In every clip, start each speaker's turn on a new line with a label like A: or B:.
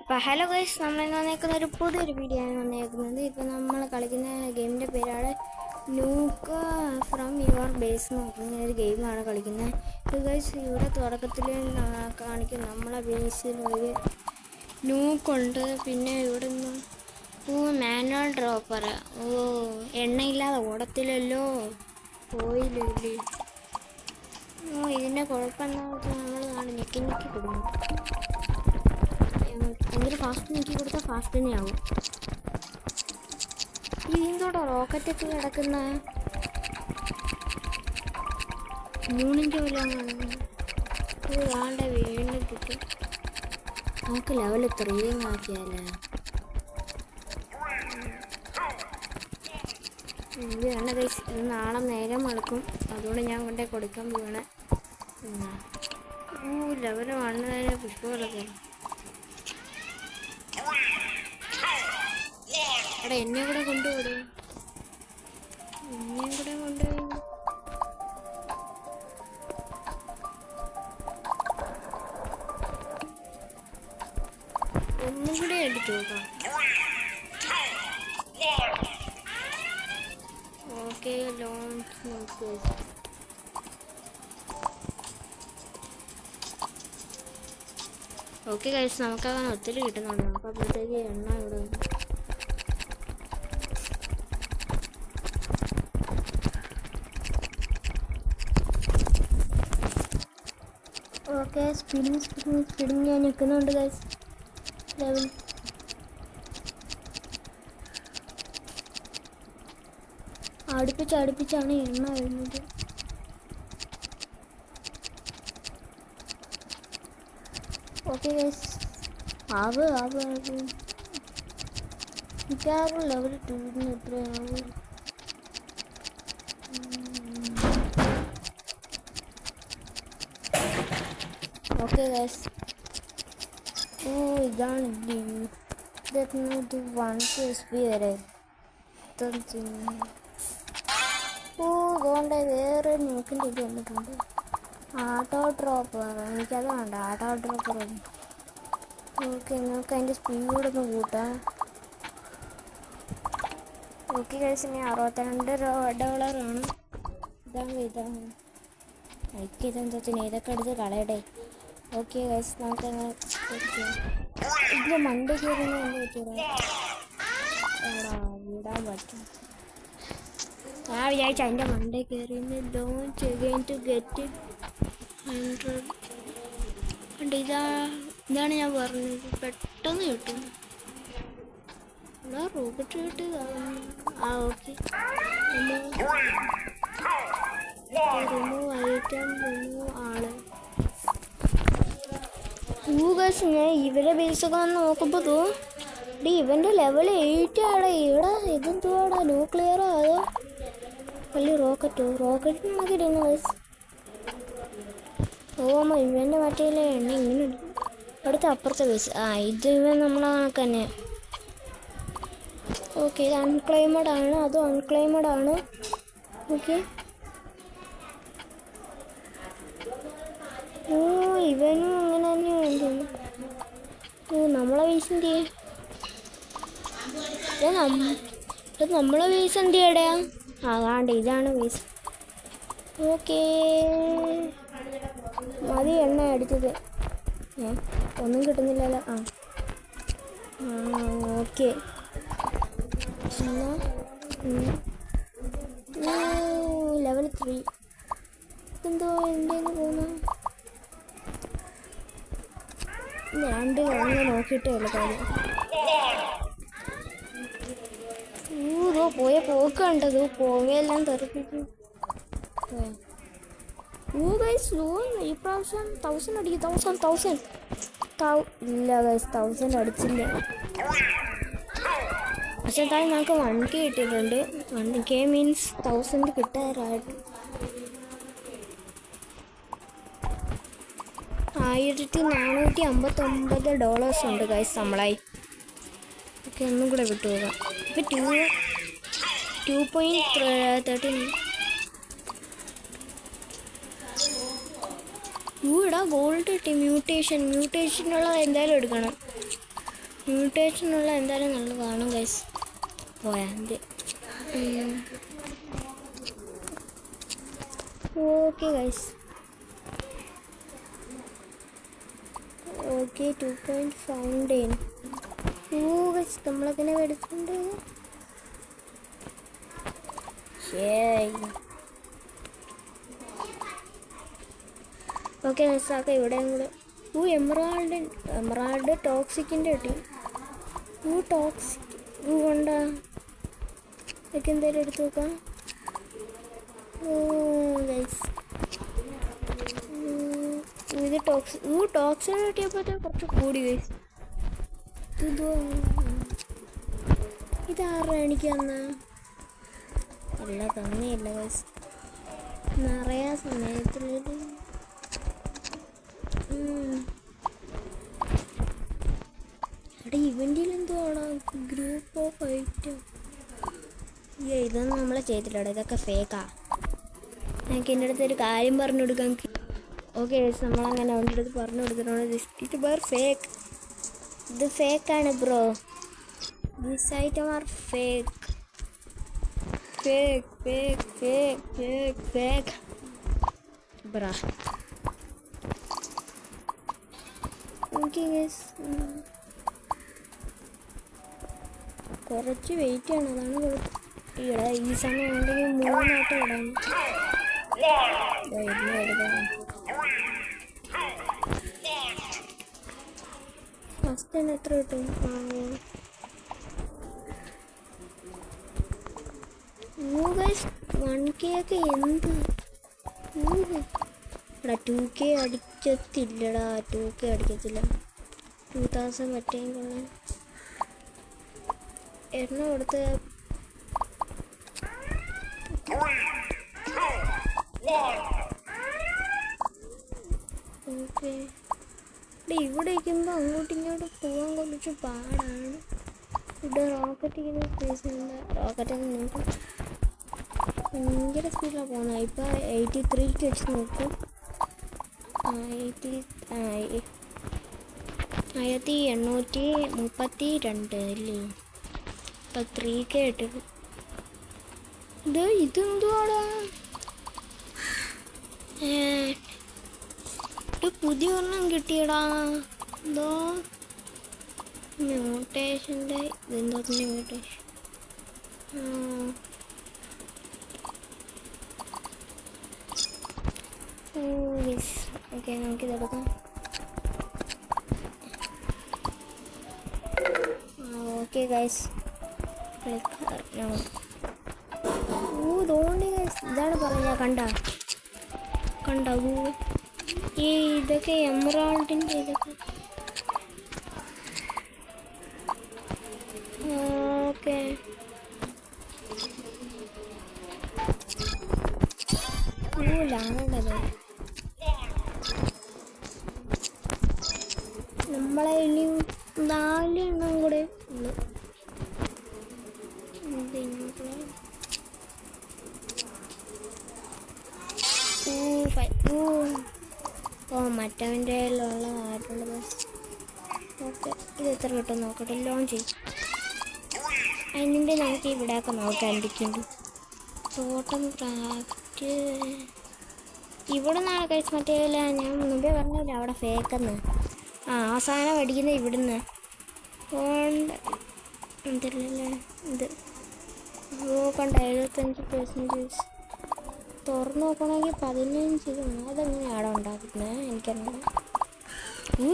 A: അപ്പോൾ hello guys, നമ്മളിന്ന് വന്നേക്കുന്ന ഒരു പുതിയൊരു വീഡിയോ ആണ് വന്നേക്കുന്നത്. ഇപ്പോൾ നമ്മൾ കളിക്കുന്ന ഗെയിമിൻ്റെ പേരാണ് നൂക്ക ഫ്രം യുവർ ബേസ് എന്ന് പറഞ്ഞ ഒരു ഗെയിമാണ് കളിക്കുന്നത്. ഇപ്പോൾ ഗൈസ് ഇവിടെ തുടക്കത്തിൽ കാണിക്കും നമ്മളെ ബേസിൽ ഒരു നൂക്കുണ്ട്. പിന്നെ ഇവിടെ നിന്ന് മാനുവൽ ഡ്രോപ്പർ. എണ്ണയില്ലാതെ ഓടത്തില്ലല്ലോ, പോയില്ലേ. ഇതിൻ്റെ കുഴപ്പമെന്താ വെച്ചാൽ നമ്മൾ ഞെക്കി കൊടുക്കും. ഭയങ്കര ഫാസ്റ്റ് നീക്കി കൊടുത്താൽ ഫാസ്റ്റ് തന്നെയാവും. ഇതിന്തോടെ റോക്കറ്റൊക്കെ കിടക്കുന്ന മൂന്നിൻ്റെ വല്ലതാണ് വേണ്ട വീണ്ടും കിട്ടും. നമുക്ക് ലെവൽ 3 ആക്കിയാലേ. ഇത് വേണ്ട ഗൈസ്, ഇത് നാളെ നേരം വെളുക്കും, അതുകൊണ്ട് ഞാൻ കൊണ്ടേ കൊടുക്കാൻ പോവാണ്. ലെവൽ 1 തന്നെ പുഷ്പകളൊക്കെ. എടാ എന്നെ കൂടെ കൊണ്ടുപോടും, എന്നെയും കൂടെ കൊണ്ടുപോയി. ഒന്നും കൂടെ അടിച്ചു നോക്കാം. ഓക്കെ, ലോഞ്ച് നോക്ക്. ഓക്കെ കഴിച്ച് നമുക്കങ്ങനെ ഒത്തിരി കിട്ടുന്നുണ്ട്. നമുക്ക് അപ്പോഴത്തേക്ക് എണ്ണ ഇവിടെ ഓക്കെ. സ്പീഡിങ് ഞാൻ നിൽക്കുന്നുണ്ട് ഗൈസ്. ലെവൽ അടുപ്പിച്ചാണ് എണ്ണ വരുന്നത്. ഓക്കെ ഗൈസ്, ആവ് മിക്കവാറും ലെവൽ 2 എത്രയാവും. ഓക്കെ ഗൈസ്, ഇതാണ് ഇത് 1 SP വരെ. അതുകൊണ്ട് വേറെ നോക്കിൻ്റെ ഇത് വന്നിട്ടുണ്ട്. ആട്ടോ ഡ്രോപ്പർ, എനിക്കത് വേണ്ട. ആട്ടോ ഡ്രോപ്പർ. ഓക്കെ, നമുക്ക് അതിൻ്റെ സ്പീഡൊന്ന് കൂട്ടാം. ഓക്കെ ഗൈസ്, ഇനി $62. ഇതാണ് എനിക്കിതെന്താ ഇതൊക്കെ എടുത്ത് കളയട്ടെ. ഓക്കെ ഗൈസ്, നമുക്കങ്ങനെ ഇതിൻ്റെ മണ്ട കയറുന്ന എന്ത് പറ്റിയതാ വിടാൻ പറ്റും. ഞാൻ വിചാരിച്ചു അതിൻ്റെ മണ്ട കയറിന്ന് ലോഞ്ച് അഗൈൻ ടു ഗെറ്റ് 100. ഇതാണ് ഞാൻ പറഞ്ഞത്, പെട്ടെന്ന് കിട്ടും. റോക്കറ്റ് കിട്ടുക. ഓക്കെ, റിമൂവ് ഐറ്റം, റിമൂവ് ആള്. ഞാൻ ഇവരെ ബേസൊക്കെ വന്ന് നോക്കുമ്പോൾ ഇവൻ്റെ ലെവൽ 8 ആടാ. ഇവിടെ ഇതെന്തുവാടാ, ന്യൂക്ലിയറോ അതോ വലിയ റോക്കറ്റിനൊക്കെ ഇടുന്നു ബേസ്. ഇവൻ്റെ മറ്റേ എണ്ണ ഇങ്ങനെ എടുക്കും. അടുത്ത അപ്പുറത്തെ ബേസ്. ഇത് ഇവൻ നമ്മളെ കണക്ക് തന്നെ. ഓക്കെ, ഇത് അൺക്ലെയിമഡ് ആണ്, അതും അൺക്ലെയിമഡ് ആണ്. ഓക്കെ, ഇവനും അങ്ങനെ തന്നെയാണ്. നമ്മളെ ബേസ് എന്ത് ചെയ്യും? നമ്മളെ ബേസ് എന്ത് ചെയ്യടാ? അതാണ്ട് ഇതാണ് ബേസ്. ഓക്കെ, മതി എണ്ണ അടിച്ചത്. ഒന്നും കിട്ടുന്നില്ലല്ലോ. Okay, level 3. എന്തോ എൻ്റെ പോകുന്നു. 2 അങ്ങനെ നോക്കിയിട്ടേ ഉള്ളു കാര്യം. പോയ പോക്ക് കണ്ടത്, പോവയെല്ലാം തെറിപ്പിക്കും. ഈ പ്രാവശ്യം 1000 അടിക്കും. 1000 ഇല്ല ഗൈസ്, 1000 അടിച്ചില്ല. പക്ഷെ എന്തായാലും നമുക്ക് 1K കിട്ടിയിട്ടുണ്ട്. 1K means 1000 കിട്ടാറായിട്ട്. $1459 ഉണ്ട് ഗൈസ് നമ്മളായി. ഓക്കെ, ഒന്നും കൂടെ വിട്ടുപോകാം. ഇപ്പം 2.13. ഇടാ ഗോൾഡ് കിട്ടി. മ്യൂട്ടേഷനുള്ള എന്തായാലും എടുക്കണം. മ്യൂട്ടേഷനുള്ള എന്തായാലും നല്ലതാണ് ഗൈസ്. പോയാൻ്റെ okay guys. Okay 2 fountain. Guys നമ്മളതിനെ എടുക്കുന്നുണ്ട്. ഓക്കെ ഗൈസ് ആക്കെ ഇവിടെയും കൂടെ. എമറാൾഡ് ടോക്സിക്കിൻ്റെ കിട്ടി. ടോക്സിക് കൊണ്ടാ ഇതൊക്കെ എന്തായാലും എടുത്ത് നോക്കാം. ഗൈസ് ഇത് ടോക്സിന് കിട്ടിയപ്പോഴത്തെ കുറച്ച് കൂടി ഗൈസ്. ഇതാരുടെ എനിക്ക് തന്നാ അല്ല തന്നെയല്ല ഗൈസ്. നിറയെ സമയത്തുള്ളത് അവിടെ ഇവന്റിൽ എന്തുവാണ് ഗ്രൂപ്പ് ഓഫ് ഐറ്റം. ഇതൊന്നും നമ്മളെ ചെയ്തില്ലടാ, ഇതൊക്കെ ഫേക്കാ. എനിക്ക് എൻ്റെ അടുത്ത് ഒരു കാര്യം പറഞ്ഞു കൊടുക്കാൻ. ഓക്കെ നമ്മളങ്ങനെ അവൻ്റെ അടുത്ത് പറഞ്ഞു കൊടുത്തിട്ടുണ്ട്. ഇത് വേർ ഫേക്ക്. ഇത് ഫേക്കാണ് bro. This item are fake. Fake fake fake fake fake bro. Okay guys കുറച്ച് വെയിറ്റ് ആണ്, അതാണ് കുഴപ്പം. ഇവിടെ ഈ സമയം ഉണ്ടെങ്കിൽ 3 ആയിട്ട് ഇടാം. ഫസ്റ്റ് തന്നെ എത്ര കിട്ടും? 1K ഒക്കെ എന്ത് എടാ 2K അടിക്കത്തില്ലടാ. 2K അടിക്കത്തില്ല. 2000 പറ്റേം കൊള്ളാം. എണ്ണ കൊടുത്ത് ഓക്കെ. ഇവിടെ ഇരിക്കുമ്പോൾ അങ്ങോട്ടും ഇങ്ങോട്ടും പോകാൻ കുറച്ച് പാടാണ്. ഇവിടെ റോക്കറ്റ് ഇങ്ങനെ സ്പേസ് ഉണ്ട്. റോക്കറ്റ് നിങ്ങൾക്ക് ഭയങ്കര സ്പീഡിലാണ് പോകുന്നത്. ഇപ്പോൾ 83 വെച്ച് നോക്കും. 1832 അല്ലേ. ഇപ്പോൾ 3K ഇട്ടത്. ഇതെന്തുവാടാ? പുതിയ ഒരെണ്ണം കിട്ടിയടാ. എന്തോ മ്യൂട്ടേഷൻ്റെ ഇതെന്തോത്തിൻ്റെ മ്യൂട്ടേഷൻ. ഓക്കെ നമുക്കിതെടുക്കാം. ഓക്കെ ഗൈസ് തോണ്ടി ഗൈസ്. ഇതാണ് പറഞ്ഞ കണ്ട ഈ ഇതൊക്കെ എമറാൾഡിൻ്റെ ഇതൊക്കെ. ഓക്കെ ലാണത്. നമ്മളെ ഇനി 4 എണ്ണം കൂടെ ഉള്ളു. മറ്റവൻ്റെ ഉള്ള ആയിട്ടുള്ളത്. ഓക്കെ ഇത് എത്ര കിട്ടും നോക്കട്ടെ. ലോഞ്ച് ചെയ്യും. അതിൻ്റെ നമുക്ക് ഇവിടെയൊക്കെ നോക്കാം എന്തൊക്കെയുണ്ട്. തോട്ടം ക്രാഫ്റ്റ് ഇവിടെ നിന്നാണ് കഴിച്ച്. മറ്റേതല്ല ഞാൻ മുമ്പേ പറഞ്ഞില്ല അവിടെ ഫേക്കെന്ന്. അവസാനം അടിക്കുന്നത് ഇവിടുന്ന് എന്തല്ലേ ഇത്. കണ്ട 75% തുറന്ന് നോക്കണമെങ്കിൽ 15. അതെങ്ങനെയാണ് ഉണ്ടാക്കുന്നത് എനിക്കറിയാം.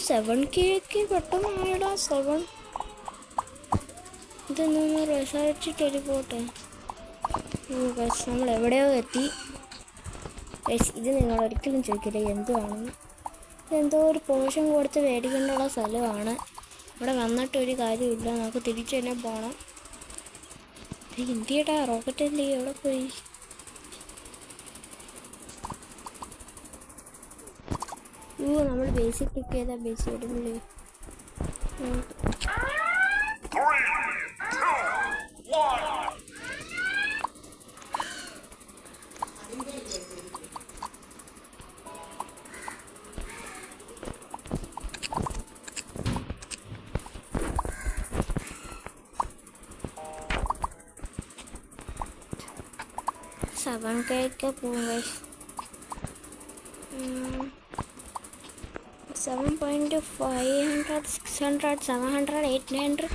A: 7K ഒക്കെ പെട്ടെന്ന് ആയടാ. 7 ഇതൊന്നും റിസർച്ച് ടെലിപ്പോട്ടെ. നമ്മൾ എവിടെയോ എത്തി. ഇത് നിങ്ങൾ ഒരിക്കലും ചോദിക്കില്ല എന്തുവാണെന്ന്. ഇതെന്തോ ഒരു പോഷൻ കൊടുത്ത് മേടിക്കേണ്ടുള്ള സ്ഥലമാണ്. ഇവിടെ വന്നിട്ടൊരു കാര്യമില്ല. നമുക്ക് തിരിച്ചു തന്നെ പോകണം. ഇന്ത്യയുടെ റോക്കറ്റല്ലേ എവിടെ പോയി? നമ്മൾ ബേസിക് ക്ലിക്ക് ചെയ്താൽ ബേസിക് ഇടുന്നില്ലേ? 7K പോകും ഗൈസ്. 7.500 600 700 800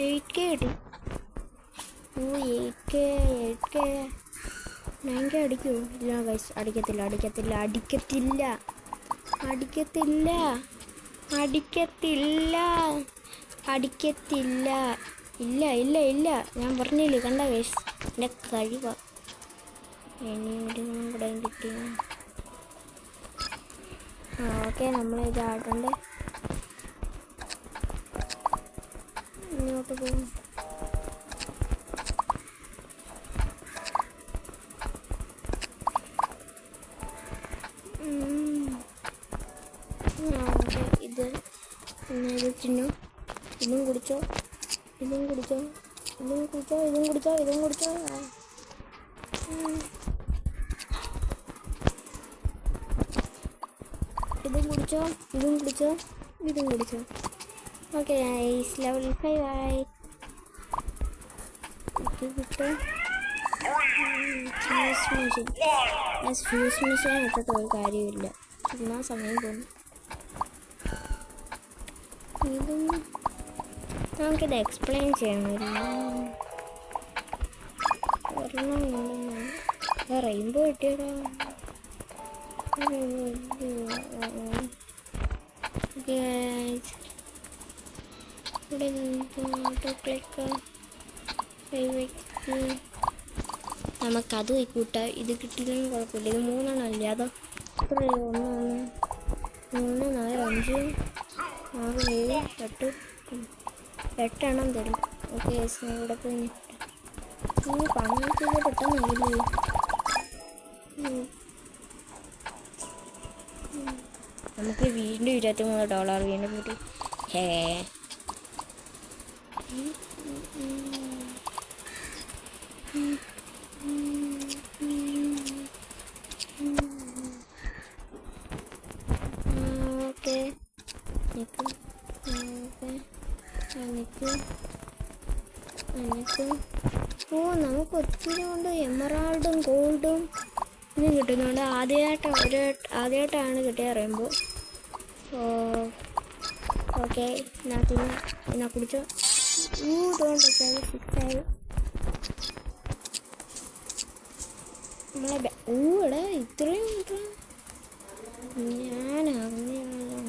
A: 8K കിട്ടി. 8K 9K അടിക്കൂ? ഇല്ല ഗൈസ്, അടിക്കത്തില്ല. ഇല്ല ഞാൻ പറഞ്ഞില്ലേ, കണ്ട ഗൈസ് എൻ്റെ കഴിവാ. ഇനി കൂടെ കിട്ടി. ഓക്കെ, നമ്മളിത് ആടണ്ടേ, ഇങ്ങോട്ട് പോകും. ഇത് തിന്നു. ഇതും കുടിച്ചോ. ഇതും കുടിച്ചോ. ഓക്കെ നൈസ്, ലെവൽ 5 ആയി. കിട്ടും ഫ്യൂസ് മെഷീൻ ഇട്ടത്തെ ഒരു കാര്യമില്ല, ചുമ്മാ സമയം പോകുന്നു. ഇതും നമുക്കിത് എക്സ്പ്ലെയിൻ ചെയ്യണമില്ല. റെയിൻബോ കിട്ടിയടാ. ഇവിടെ നമുക്കത് കൂട്ടാം. ഇത് കിട്ടിയില്ലെങ്കിൽ കുഴപ്പമില്ല. ഇത് 3 അല്ലേ, അതോ 1 3 4 5 6 7 8 എണ്ണം തരും. ഓക്കെ, ഇവിടെ പോയി പണിക്ക് പെട്ടെന്നില്ലേ. നമുക്ക് വീണ്ടും $23 വീണ്ടും കൂട്ടി. ഓക്കെ നമുക്ക് ഒത്തിരി കൊണ്ട് എമറാൾഡും ഗോൾഡും ഇതും കിട്ടുന്നുണ്ട്. ആദ്യമായിട്ടാണ് കിട്ടിയ റെയിൻബോ. ഓക്കെ, എന്നാ കുടിച്ചോ. നമ്മളെ ഇവിടെ ഇത്രയും ഞാൻ അറിഞ്ഞല്ലോ.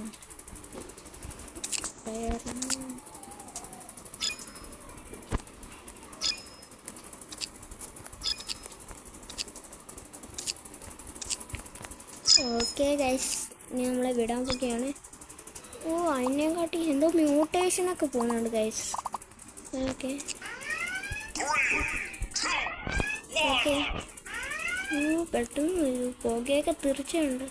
A: ഓക്കെ ഗൈസ്, ഇനി നമ്മളെ വിടാൻ പോവുകയാണ്. അതിനെക്കാട്ടി എന്തോ മ്യൂട്ടേഷനൊക്കെ പോകുന്നുണ്ട് ഗൈസ്. ഓക്കെ പെട്ടെന്ന് പുകയൊക്കെ തീർച്ചയുണ്ട്.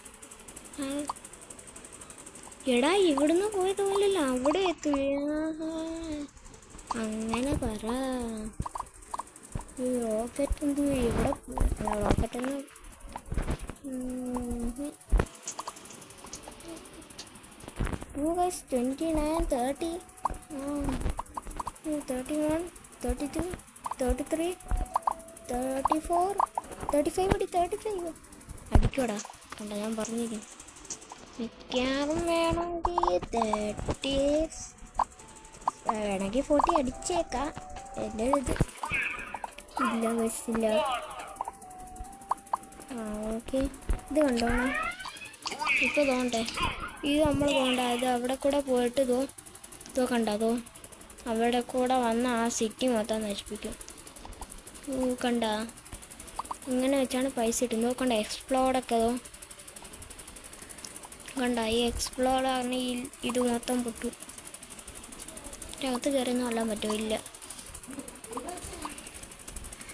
A: എടാ, ഇവിടുന്ന് പോയത് പോലല്ല അവിടെ എത്തുക. അങ്ങനെ പറ. റോക്കറ്റ് എന്ത് ഇവിടെ റോക്കറ്റെന്ന് 29 30 31 32 33 34 35 അടിക്കോടാ. കണ്ട, ഞാൻ പറഞ്ഞിരിക്കും മിക്കാറും വേണമെങ്കിൽ 30 വേണമെങ്കിൽ 40 അടിച്ചേക്കാം. എൻ്റെ ഇത് ഇല്ല ബസ്സില്ല. ഓക്കെ, ഇത് കണ്ടോണം. ഇപ്പോൾ തോന്നട്ടെ, ഇത് നമ്മൾ പോകണ്ട. ഇത് അവിടെ കൂടെ പോയിട്ട് ഇതോ കണ്ടതോ അവിടെ കൂടെ വന്ന് ആ സിറ്റി മൊത്തം നശിപ്പിക്കും. കണ്ട, ഇങ്ങനെ വെച്ചാണ് പൈസ കിട്ടുന്നത്. നോക്കണ്ട, എക്സ്പ്ലോഡൊക്കെ കണ്ട. ഈ എക്സ്പ്ലോഡാണ് ഇത് മൊത്തം പൊട്ടും. അകത്ത് കയറിയൊന്നും കൊല്ലാൻ പറ്റുമോ? ഇല്ല.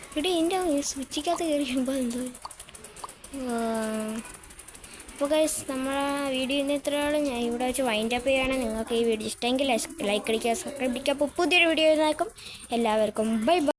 A: ഇവിടെ ഇതിൻ്റെ സ്വിച്ചിക്കകത്ത് കയറിയുമ്പോൾ എന്തോ. അപ്പോൾ ഗൈസ്, നമ്മളെ വീഡിയോ ഇന്ന് ഇത്രയാണ്. ഞാൻ ഇവിടെ വെച്ച് വൈൻഡപ്പ് ചെയ്യുകയാണ്. നിങ്ങൾക്ക് ഈ വീഡിയോ ഇഷ്ടമെങ്കിൽ ലൈക്ക് അടിക്കുക, സബ്സ്ക്രൈബ് അടിക്കുക. അപ്പോൾ പുതിയൊരു വീഡിയോ നോക്കും. എല്ലാവർക്കും ബൈ ബൈ.